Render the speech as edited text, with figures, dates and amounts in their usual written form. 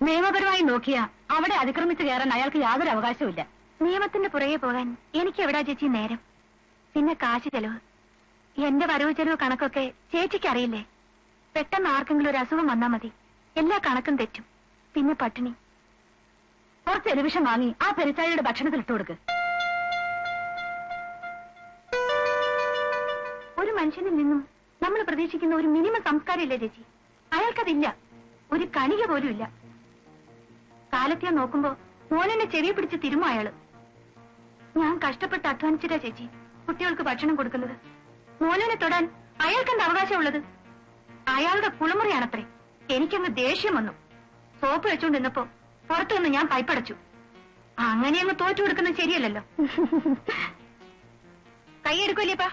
നിയമപരമായി നോക്കിയാ അവിടെ അതിക്രമിച്ചു കയറാൻ അയാൾക്ക് യാതൊരു അവകാശവുമില്ല. നിയമത്തിന്റെ പുറകെ പോകാൻ എനിക്ക് എവിടാ ചേച്ചി നേരം? പിന്നെ കാശ് ചെലവ്, എന്റെ വരവ് ചെലവ് കണക്കൊക്കെ ചേച്ചിക്ക് അറിയില്ലേ? പെട്ടെന്ന് ആർക്കെങ്കിലും ഒരു അസുഖം വന്നാ മതി, എല്ലാ കണക്കും തെറ്റും. പിന്നെ പട്ടിണി. കുറച്ച് എലിവിഷം വാങ്ങി ആ പെരിച്ചാഴിയുടെ ഭക്ഷണത്തിൽ ഇട്ടു കൊടുക്ക്. ഒരു മനുഷ്യനിൽ നിന്നും നമ്മൾ പ്രതീക്ഷിക്കുന്ന ഒരു മിനിമം സംസ്കാരം ഇല്ലേ ചേച്ചി? അയാൾക്കതില്ല, ഒരു കണിക പോലും ഇല്ല. കാലത്തെ നോക്കുമ്പോ മോനെന്നെ ചെവി പിടിച്ച് തിരുമോ അയാള്. ഞാൻ കഷ്ടപ്പെട്ട് അധ്വാനിച്ചിട്ടാ ചേച്ചി കുട്ടികൾക്ക് ഭക്ഷണം കൊടുക്കുന്നത്. മോനെ തൊടാൻ അയാൾക്കെന്ത് അവകാശമുള്ളത്? അയാളുടെ കുളിമുറിയാണത്രേ. എനിക്കങ്ങ് ദേഷ്യം വന്നു. സോപ്പ് വെച്ചുകൊണ്ടിരുന്നപ്പോ പുറത്തുനിന്ന് ഞാൻ പൈപ്പടച്ചു. അങ്ങനെ അങ്ങ് തോറ്റു കൊടുക്കുന്നത് ശരിയല്ലല്ലോ. കൈയെടുക്കൂലേപ്പാ.